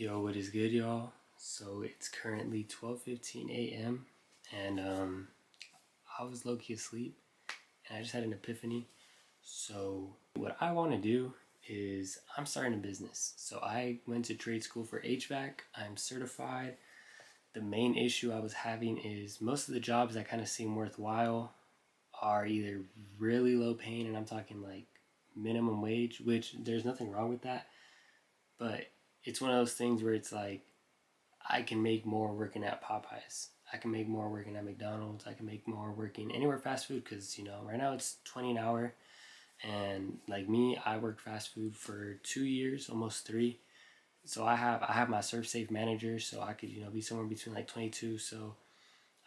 Yo, what is good, y'all? So it's currently 12:15 a.m. and I was low key asleep, and I just had an epiphany. So what I want to do is I'm starting a business. So I went to trade school for HVAC. I'm certified. The main issue I was having is most of the jobs that kind of seem worthwhile are either really low paying, and I'm talking like minimum wage, which there's nothing wrong with that, but it's one of those things where it's like I can make more working at Popeyes. I can make more working at McDonald's. I can make more working anywhere fast food because, right now it's 20 an hour. And like me, I worked fast food for 2 years, almost three. So I have my ServSafe manager, so I could, be somewhere between like 22. So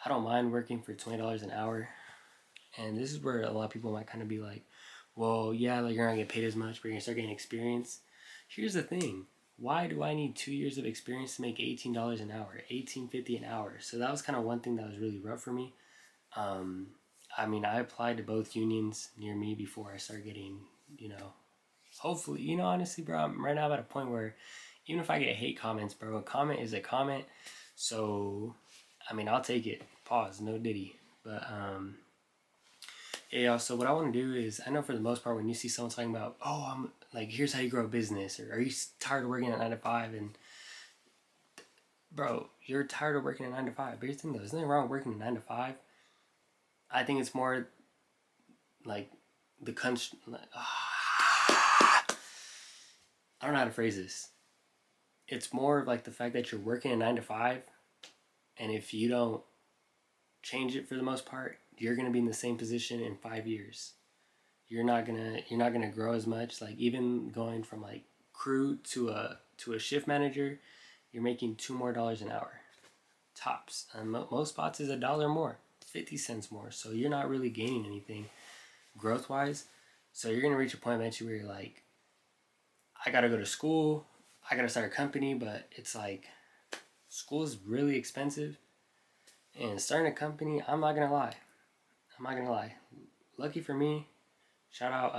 I don't mind working for $20 an hour. And this is where a lot of people might kind of be like, well, yeah, like you're not gonna get paid as much, but you're gonna start getting experience. Here's the thing. Why do I need 2 years of experience to make $18 an hour, 18.50 an hour? So that was kind of one thing that was really rough for me. Um, I applied to both unions near me before I started getting, hopefully, honestly, bro, I'm right now at a point where even if I get hate comments, bro, a comment is a comment. So, I'll take it. Pause, no diddy. But, yeah, so what I want to do is, I know for the most part, when you see someone talking about, oh, I'm like, here's how you grow a business, or are you tired of working at 9 to 5? And bro, you're tired of working at 9 to 5. But here's the thing though, there's nothing wrong with working at 9 to 5. I think it's more like the country. I don't know how to phrase this. It's more of like the fact that you're working at 9 to 5, and if you don't change it for the most part, you're gonna be in the same position in 5 years. You're not gonna grow as much. Like even going from like crew to a shift manager, you're making two more dollars an hour, tops. And most spots is $1 more, 50 cents more. So you're not really gaining anything growth wise. So you're gonna reach a point eventually where you're like, I gotta go to school, I gotta start a company, but it's like school is really expensive, and starting a company, I'm not gonna lie. Lucky for me, shout out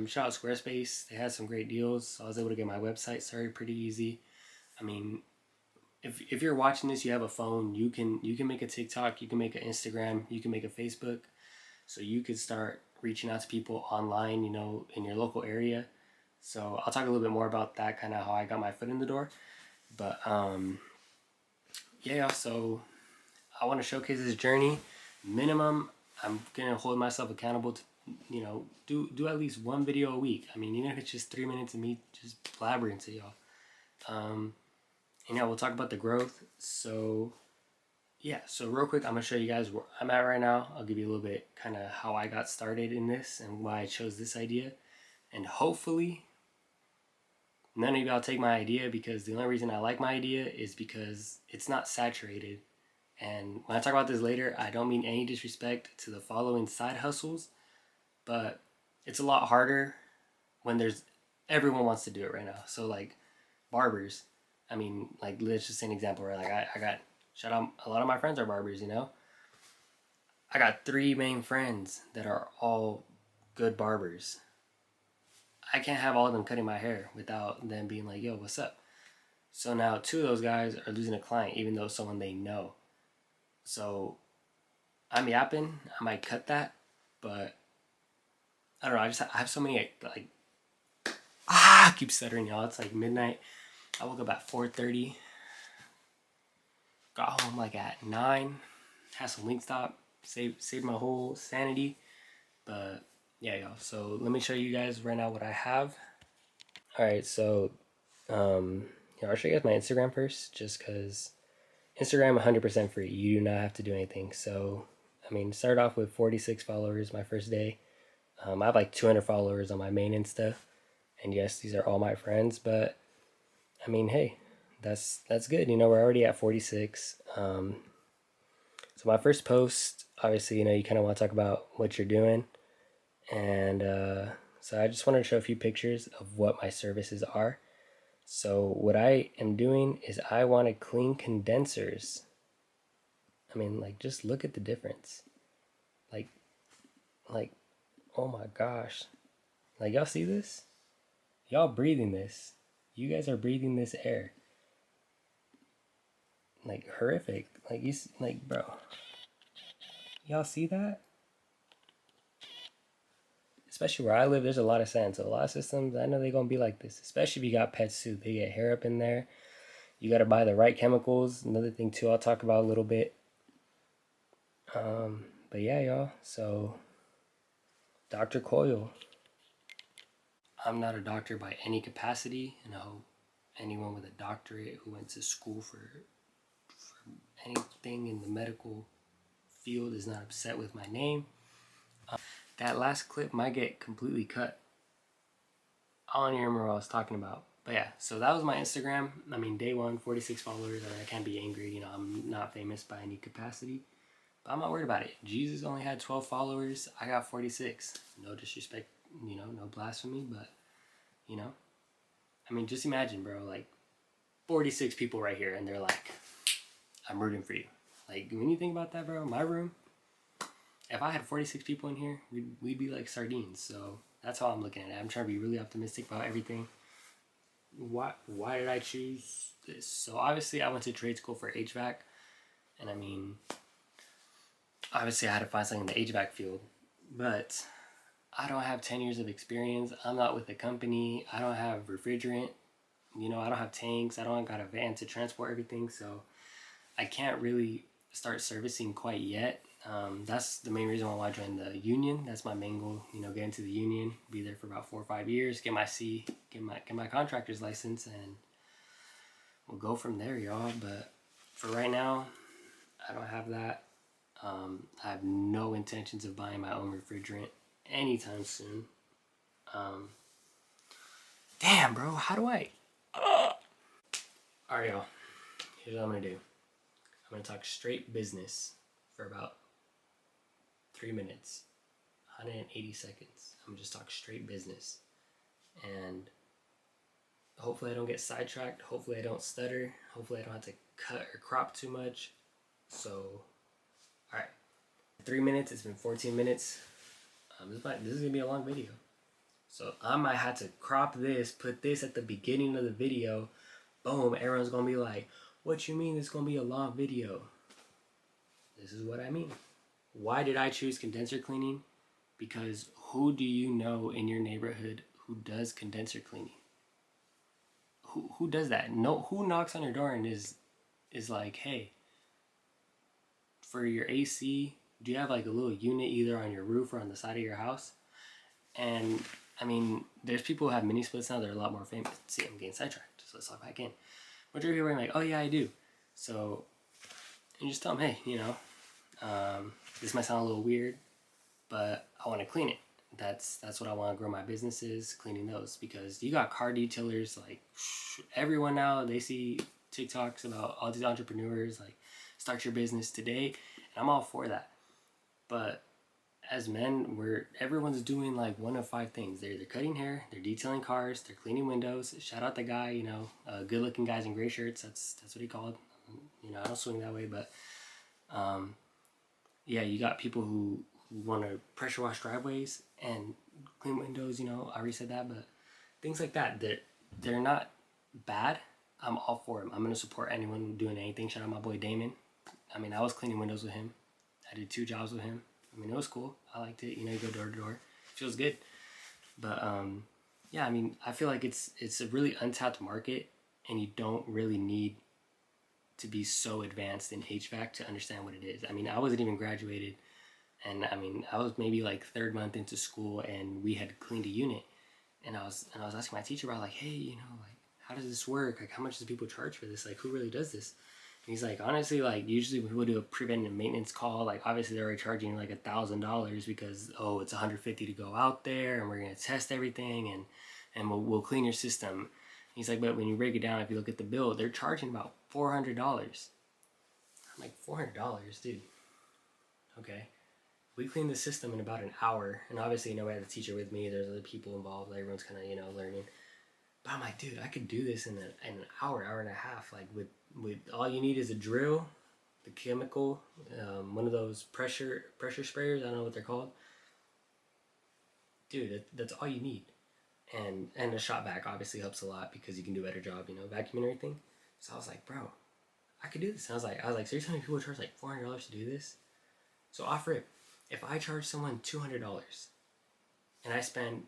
Squarespace. They had some great deals, so I was able to get my website started pretty easy. I mean, if you're watching this, you have a phone, you can make a TikTok, you can make an Instagram, you can make a Facebook, so you could start reaching out to people online, in your local area. So I'll talk a little bit more about that, kind of how I got my foot in the door. But yeah, so I want to showcase this journey. Minimum, I'm gonna hold myself accountable to, do at least one video a week. Even if it's just 3 minutes of me just blabbering to y'all. We'll talk about the growth. So yeah, so real quick, I'm gonna show you guys where I'm at right now. I'll give you a little bit kind of how I got started in this and why I chose this idea, and hopefully none of y'all take my idea, because the only reason I like my idea is because it's not saturated. And when I talk about this later, I don't mean any disrespect to the following side hustles, but it's a lot harder when everyone wants to do it right now. So like barbers, like let's just say an example where like I got, shout out, a lot of my friends are barbers. I got three main friends that are all good barbers. I can't have all of them cutting my hair without them being like, yo, what's up? So now two of those guys are losing a client, even though it's someone they know. So I'm yapping. I might cut that, but I don't know. I have so many like I keep stuttering, y'all. It's like midnight. I woke up at 4:30. Got home like at 9. Had some Wingstop. Saved my whole sanity. But yeah, y'all. So let me show you guys right now what I have. All right, so I'll show you guys my Instagram first, just because Instagram 100% free. You do not have to do anything. So started off with 46 followers my first day. I have like 200 followers on my main Insta, and yes, these are all my friends. But hey, that's good. We're already at 46. So my first post, obviously, you kind of want to talk about what you're doing, and so I just wanted to show a few pictures of what my services are. So what I am doing is I want to clean condensers. Just look at the difference. Like, oh my gosh. Like, y'all see this? Y'all breathing this. You guys are breathing this air. like horrific. Like like bro, y'all see that? Especially where I live, there's a lot of sand, so a lot of systems I know they're gonna be like this. Especially if you got pets too, they get hair up in there. You got to buy the right chemicals. Another thing too, I'll talk about a little bit. But yeah, y'all. So, Dr. Coyle. I'm not a doctor by any capacity, and I hope anyone with a doctorate who went to school for anything in the medical field is not upset with my name. That last clip might get completely cut. I don't even remember what I was talking about. But yeah, so that was my Instagram. I mean, day one, 46 followers. I can't be angry. You know, I'm not famous by any capacity. But I'm not worried about it. Jesus only had 12 followers. I got 46. No disrespect, you know, no blasphemy. But, you know, I mean, just imagine, bro, like 46 people right here. And they're like, I'm rooting for you. Like, when you think about that, bro, my room, if I had 46 people in here, we'd be like sardines. So that's how I'm looking at it. I'm trying to be really optimistic about everything. Why did I choose this? So obviously I went to trade school for HVAC. And I mean, obviously I had to find something in the HVAC field. But I don't have 10 years of experience. I'm not with the company. I don't have refrigerant. You know, I don't have tanks. I don't got a van to transport everything. So I can't really start servicing quite yet. That's the main reason why I joined the union. That's my main goal. You know, get into the union, be there for about 4 or 5 years, get my contractor's license, and we'll go from there, y'all. But for right now, I don't have that. I have no intentions of buying my own refrigerant anytime soon. Damn, bro, how do I? All right, y'all. Here's what I'm gonna do. I'm gonna talk straight business for about 3 minutes, 180 seconds. I'm gonna just talk straight business, and hopefully I don't get sidetracked. Hopefully I don't stutter. Hopefully I don't have to cut or crop too much. So, all right, 3 minutes. It's been 14 minutes. This is gonna be a long video. So I might have to crop this, put this at the beginning of the video. Boom, everyone's gonna be like, what you mean it's gonna be a long video? This is what I mean. Why did I choose condenser cleaning? Because who do you know in your neighborhood who does condenser cleaning? Who does that? No, who knocks on your door and is like, hey, for your AC, do you have like a little unit either on your roof or on the side of your house? And I mean, there's people who have mini splits now. They're a lot more famous. See, I'm getting sidetracked. So let's log back in. Majority of people are like, oh yeah, I do. So you just tell them, hey, you know, this might sound a little weird, but I want to clean it. That's what I want to grow my business is, cleaning those. Because you got car detailers, like everyone now, they see TikToks about all these entrepreneurs, like start your business today. And I'm all for that. But as men, everyone's doing like one of 5 things. They're either cutting hair, they're detailing cars, they're cleaning windows. Shout out the guy, you know, good looking guys in gray shirts. That's what he called. You know, I don't swing that way, but yeah, you got people who want to pressure wash driveways and clean windows. You know, I already said that, but things like that, they're not bad. I'm all for them. I'm gonna support anyone doing anything. Shout out my boy Damon. I mean, I was cleaning windows with him. I did 2 jobs with him. I mean, it was cool. I liked it. You know, you go door to door. It feels good. But yeah, I mean, I feel like it's a really untapped market, and you don't really need to be so advanced in HVAC to understand what it is. I mean, I wasn't even graduated, and I mean, I was maybe like 3rd month into school, and we had cleaned a unit, and I was asking my teacher about like, hey, you know, like, how does this work? Like, how much do people charge for this? Like, who really does this? And he's like, honestly, like, usually when people do a preventive maintenance call, like, obviously they're already charging like $1,000 because, oh, it's $150 to go out there, and we're gonna test everything, and we'll clean your system. He's like, but when you break it down, if you look at the bill, they're charging about $400. I'm like, $400, dude. Okay. We cleaned the system in about an hour, and obviously, you know, I had a teacher with me. There's other people involved. Like, everyone's kind of, you know, learning. But I'm like, dude, I could do this in an hour and a half. Like, with all you need is a drill, the chemical, one of those pressure sprayers. I don't know what they're called. Dude, that's all you need. And a shop vac obviously helps a lot because you can do a better job, you know, vacuuming everything. So I was like, bro, I could do this. And I was like, so you're telling me people charge like $400 to do this? So off rip, if I charge someone $200 and I spend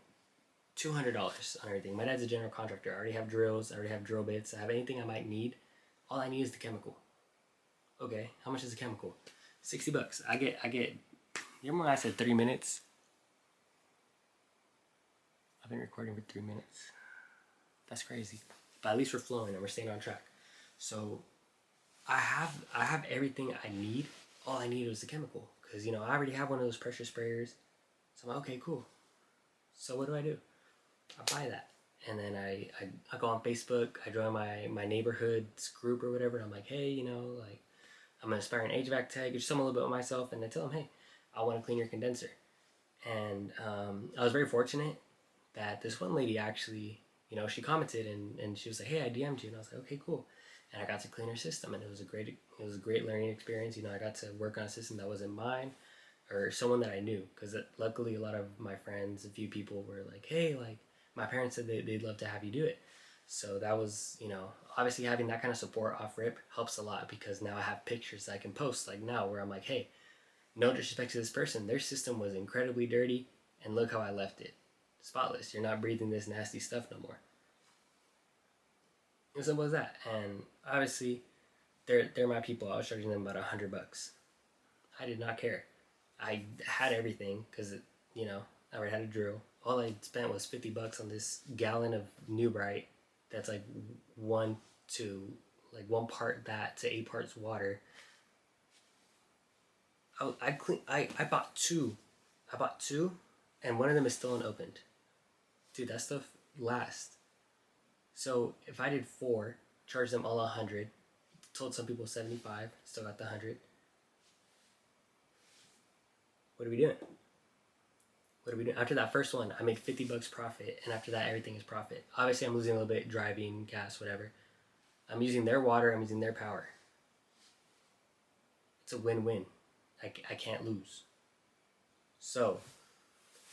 $200 on everything, my dad's a general contractor. I already have drills, I already have drill bits, I have anything I might need. All I need is the chemical. Okay, how much is the chemical? $60. I get. You remember when I said 3 minutes? I've been recording for 3 minutes. That's crazy. But at least we're flowing and we're staying on track. So I have everything I need. All I need was the chemical. Because, I already have one of those pressure sprayers. So I'm like, okay, cool. So what do? I buy that. And then I go on Facebook. I join my neighborhood's group or whatever. And I'm like, hey, like, I'm an aspiring HVAC tech. Just tell them a little bit about myself. And I tell them, hey, I want to clean your condenser. And I was very fortunate that this one lady actually, she commented and she was like, hey, I DM'd you. And I was like, okay, cool. And I got to clean her system, and it was a great learning experience. I got to work on a system that wasn't mine or someone that I knew, because luckily a lot of my friends, a few people were like, hey, like, my parents said they'd love to have you do it. So that was, obviously having that kind of support off rip helps a lot, because now I have pictures I can post, like now, where I'm like, hey, no disrespect to this person, their system was incredibly dirty, and look how I left it. Spotless. You're not breathing this nasty stuff no more. As simple as that. And obviously, they're my people. I was charging them about $100. I did not care. I had everything because I already had a drill. All I spent was $50 on this gallon of New Bright. That's like one part that to 8 parts water. I bought two. And one of them is still unopened. Dude, that stuff lasts. So if I did 4, charged them all 100, told some people 75, still got the 100. What are we doing? After that first one, I made $50 profit, and after that, everything is profit. Obviously, I'm losing a little bit, driving, gas, whatever. I'm using their water, I'm using their power. It's a win-win. I can't lose. So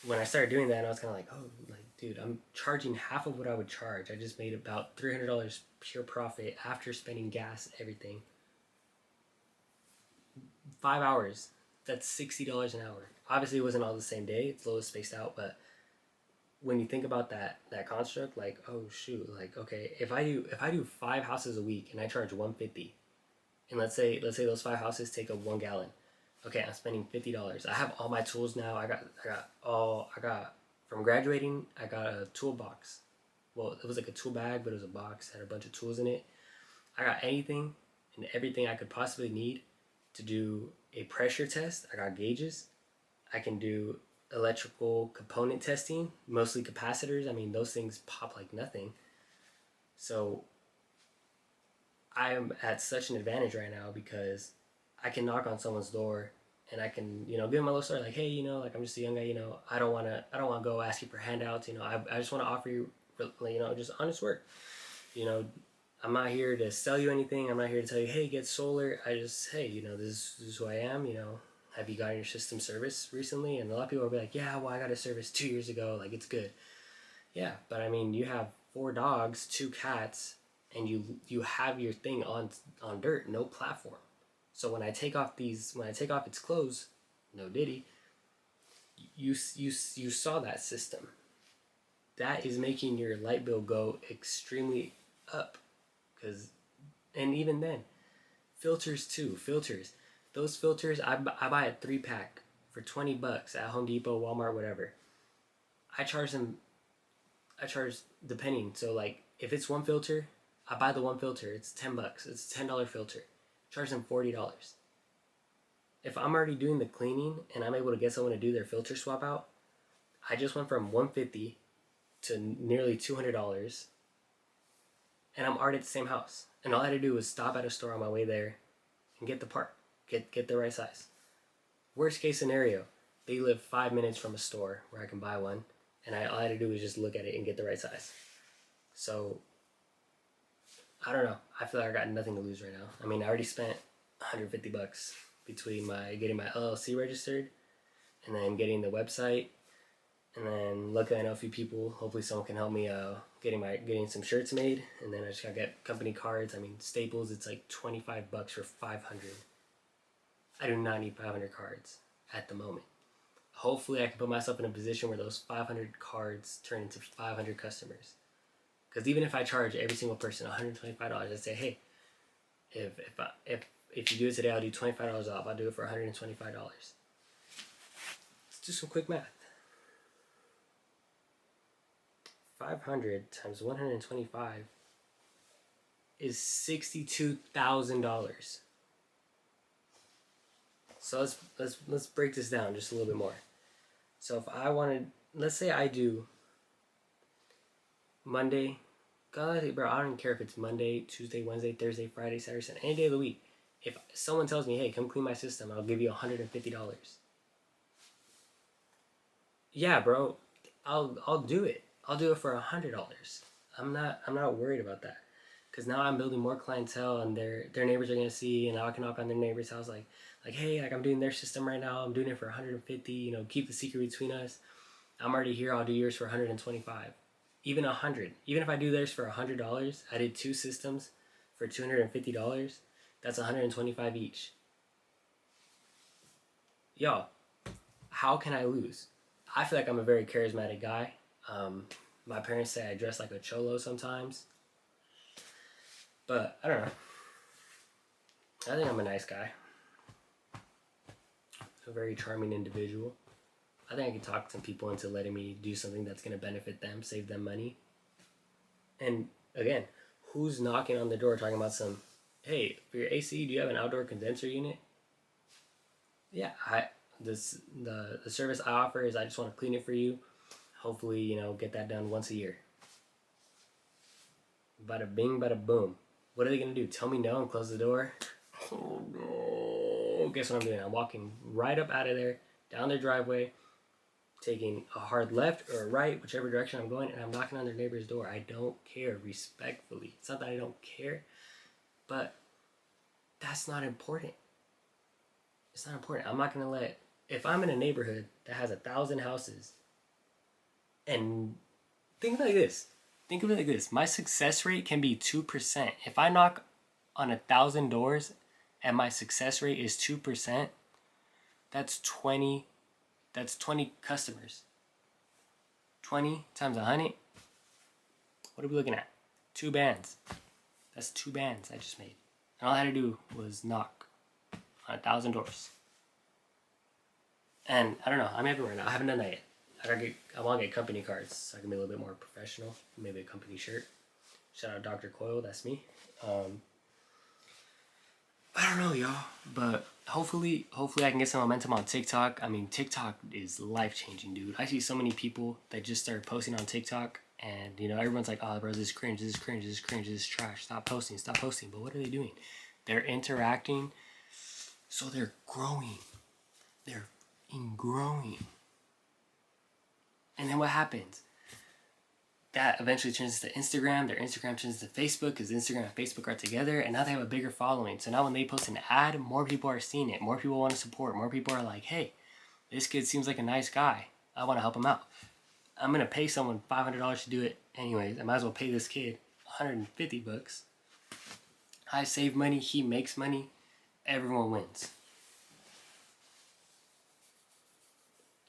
when I started doing that, I was kind of like, oh, like, dude, I'm charging half of what I would charge. I just made about $300 pure profit after spending gas, everything. 5 hours. That's $60 an hour. Obviously, it wasn't all the same day. It's a little spaced out, but when you think about that construct, like, oh shoot, like, okay, if I do 5 houses a week and I charge $150, and let's say those 5 houses take up 1 gallon. Okay, I'm spending $50. I have all my tools now. I got from graduating, I got a toolbox. Well, it was like a tool bag, but it was a box, had a bunch of tools in it. I got anything and everything I could possibly need to do a pressure test. I got gauges. I can do electrical component testing, mostly capacitors. I mean, those things pop like nothing. So I'm at such an advantage right now, because I can knock on someone's door and I can, give them a little story, like, hey, like, I'm just a young guy, I don't want to go ask you for handouts, I just want to offer you, just honest work. I'm not here to sell you anything. I'm not here to tell you, hey, get solar. I just, hey, this is who I am, have you gotten your system service recently? And a lot of people will be like, yeah, well, I got a service 2 years ago, like, it's good. Yeah, but I mean, you have 4 dogs, 2 cats, and you have your thing on dirt, no platform. So when I take off its clothes, no diddy, you saw that system. That is making your light bill go extremely up. And even then, filters too. Those filters, I buy a 3-pack for $20 at Home Depot, Walmart, whatever. I charge depending. So like, if it's one filter, I buy the one filter. It's $10. It's a $10 filter. Charge them $40. If I'm already doing the cleaning and I'm able to get someone to do their filter swap out, I just went from $150 to nearly $200, and I'm already at the same house. And all I had to do was stop at a store on my way there and get the part, get the right size. Worst case scenario, they live 5 minutes from a store where I can buy one, and all I had to do was just look at it and get the right size. So I don't know. I feel like I got nothing to lose right now. I mean, I already spent $150 between getting my LLC registered, and then getting the website, and then luckily I know a few people. Hopefully someone can help me getting some shirts made, and then I just gotta get company cards. I mean, Staples, it's like $25 for 500. I do not need 500 cards at the moment. Hopefully I can put myself in a position where those 500 cards turn into 500 customers. Because even if I charge every single person $125, I say, hey, if you do it today, I'll do $25 off. I'll do it for $125. Let's do some quick math. 500 times 125 is $62,000. So let's break this down just a little bit more. So if I wanted, let's say I do Monday, God, bro, I don't even care if it's Monday, Tuesday, Wednesday, Thursday, Friday, Saturday, Sunday, any day of the week. If someone tells me, hey, come clean my system, I'll give you $150. Yeah, bro, I'll do it. I'll do it for $100. I'm not worried about that, because now I'm building more clientele, and their neighbors are gonna see, and now I can knock on their neighbor's house like hey, like I'm doing their system right now. I'm doing it for 150. You know, keep the secret between us. I'm already here. I'll do yours for 125, even 100. Even if I do theirs for $100, I did 2 systems for $250. That's 125 each. Yo, how can I lose? I feel like I'm a very charismatic guy. My parents say I dress like a cholo sometimes, but I don't know. I think I'm a nice guy. A very charming individual. I think I can talk some people into letting me do something that's going to benefit them, save them money. And again, who's knocking on the door talking about some, hey, for your AC, do you have an outdoor condenser unit? Yeah, the service I offer is I just want to clean it for you. Hopefully, you know, get that done once a year. Bada bing, bada boom. What are they going to do? Tell me no and close the door? Oh no. Guess what I'm doing? I'm walking right up out of there, down their driveway, taking a hard left or a right, whichever direction I'm going, and I'm knocking on their neighbor's door. I don't care, respectfully. It's not that I don't care, but that's not important. It's not important. I'm not going to let, if I'm in a neighborhood that has 1,000 houses, and think of it like this. Think of it like this. My success rate can be 2%. If I knock on 1,000 doors and my success rate is 2%, that's 20 customers. 20 times 100. What are we looking at? 2 bands. That's 2 bands I just made. And all I had to do was knock on 1,000 doors. And I don't know. I'm happy right now. I haven't done that yet. I want to get company cards so I can be a little bit more professional. Maybe a company shirt. Shout out Dr. Coyle. That's me. I don't know, y'all, but hopefully I can get some momentum on TikTok. I mean, TikTok is life-changing, dude. I see so many people that just started posting on TikTok, and, you know, everyone's like, oh, bro, this is cringe, this is cringe, this is cringe, this is trash. Stop posting. But what are they doing? They're interacting, so they're growing. They're growing. And then what happens? That eventually turns to Instagram. Their Instagram turns to Facebook, because Instagram and Facebook are together, and now they have a bigger following. So now when they post an ad, more people are seeing it. More people want to support. More people are like, hey, this kid seems like a nice guy. I want to help him out. I'm going to pay someone $500 to do it anyways. I might as well pay this kid $150. I save money. He makes money. Everyone wins.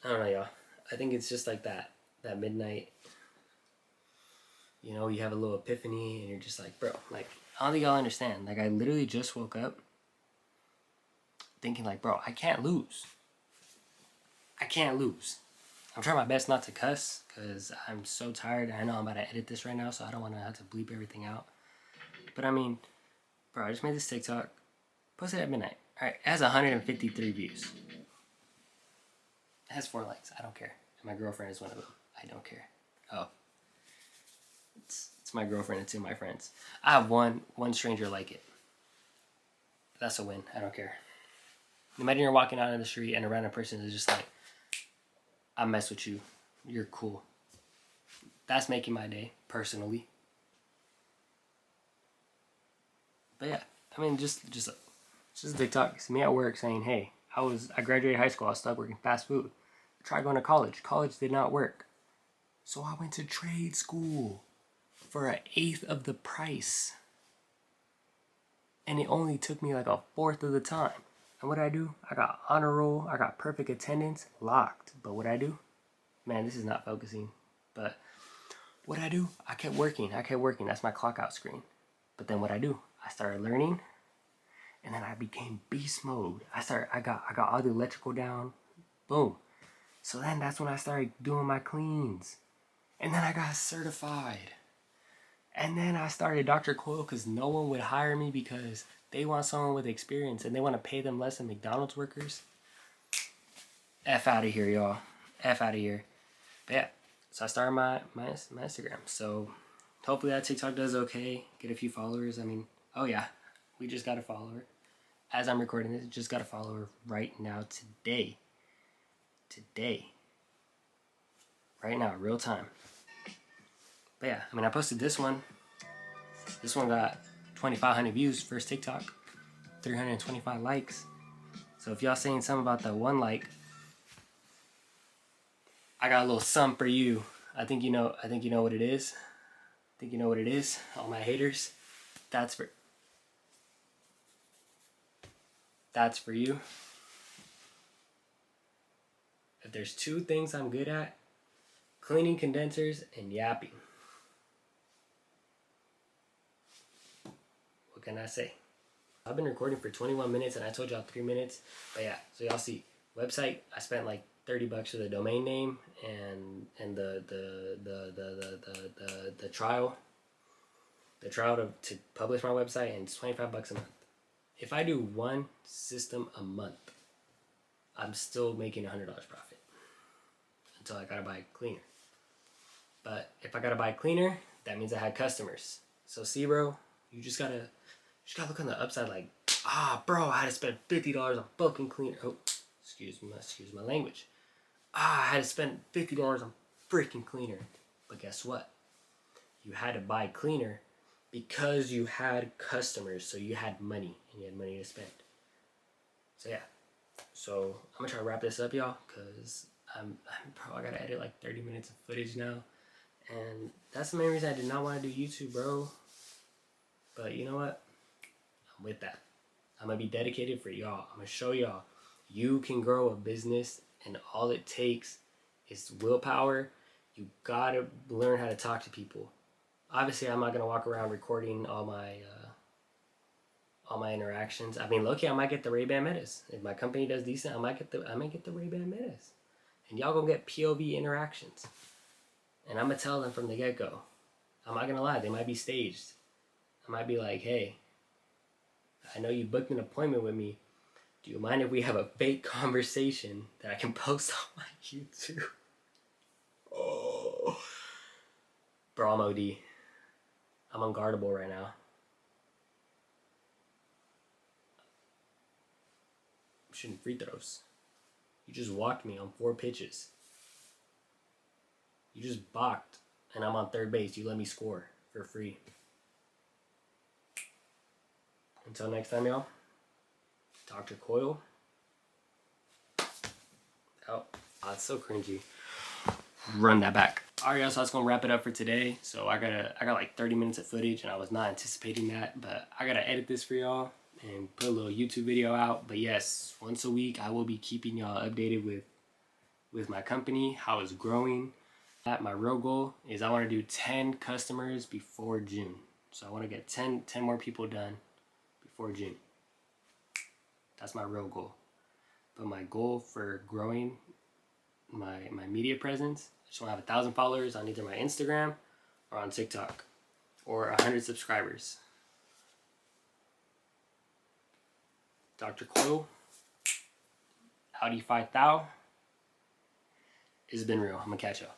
I don't know, y'all. I think it's just like that midnight. You know, you have a little epiphany, and you're just like, bro, like, I don't think y'all understand. Like, I literally just woke up thinking, like, bro, I can't lose. I'm trying my best not to cuss, because I'm so tired. I know I'm about to edit this right now, so I don't want to have to bleep everything out. But, I mean, bro, I just made this TikTok. Posted at midnight. All right, it has 153 views. It has 4 likes. I don't care. And my girlfriend is one of them. I don't care. Oh. It's my girlfriend and 2 of my friends. I have one stranger like it. That's a win. I don't care. Imagine you're walking out in the street and a random person is just like, I mess with you. You're cool. That's making my day, personally. But yeah, I mean, just TikTok. It's me at work saying, hey, I graduated high school. I was stuck working fast food. I tried going to college. College did not work. So I went to trade school. for an eighth of the price. And it only took me like a fourth of the time. And what I do? I got honor roll, I got perfect attendance, locked. But what I do? Man, this is not focusing. But what I do? I kept working. That's my clock out screen. But then what I do? I started learning, and then I became beast mode. I got all the electrical down. Boom. So then that's when I started doing my cleans. And then I got certified. And then I started Dr. Coyle because no one would hire me because they want someone with experience and they want to pay them less than McDonald's workers. F out of here, y'all. F out of here. But yeah, so I started my Instagram. So hopefully that TikTok does okay. Get a few followers. I mean, oh yeah, we just got a follower. As I'm recording this, just got a follower right now today. Right now, real time. But yeah, I mean, I posted this one. This one got 2,500 views, first TikTok, 325 likes. So if y'all saying something about that one like, I got a little something for you. I think you know what it is. All my haters. That's for you. If there's two things I'm good at, cleaning condensers and yapping. What can I say? I've been recording for 21 minutes and I told y'all 3 minutes. But yeah, so y'all see, website, I spent like $30 for the domain name and the trial. The trial to publish my website, and it's $25 a month. If I do one system a month, I'm still making $100 profit until I gotta buy a cleaner. But if I gotta buy a cleaner, that means I had customers. So see, bro, you just gotta look on the upside. Like, bro, I had to spend $50 on fucking cleaner. Oh, excuse my language. I had to spend $50 on freaking cleaner. But guess what? You had to buy cleaner because you had customers, so you had money and you had money to spend. So yeah. So I'm gonna try to wrap this up, y'all, because I gotta edit like 30 minutes of footage now. And that's the main reason I did not want to do YouTube, bro. But you know what? I'm with that. I'm gonna be dedicated for y'all. I'm gonna show y'all you can grow a business, and all it takes is willpower. You gotta learn how to talk to people. Obviously, I'm not gonna walk around recording all my interactions. I mean, low-key, I might get the Ray-Ban Metas. If my company does decent, I might get the Ray-Ban Metas, and y'all gonna get POV interactions. And I'm gonna tell them from the get-go. I'm not gonna lie, they might be staged. I might be like, hey, I know you booked an appointment with me. Do you mind if we have a fake conversation that I can post on my YouTube? Oh, bro, I'm OD. I'm unguardable right now. I'm shooting free throws. You just walked me on 4 pitches. You just balked, and I'm on third base. You let me score for free. Until next time, y'all. Dr. Coyle. Oh, it's so cringy. Run that back. Alright, y'all, so that's gonna wrap it up for today. So I got like 30 minutes of footage, and I was not anticipating that, but I gotta edit this for y'all and put a little YouTube video out. But yes, once a week I will be keeping y'all updated with my company, how it's growing. My real goal is I want to do 10 customers before June. So I want to get 10 more people done before June. That's my real goal. But my goal for growing my media presence, I just want to have 1,000 followers on either my Instagram or on TikTok, or 100 subscribers. Dr. Coyle, how do you fight thou? It's been real. I'm gonna catch y'all.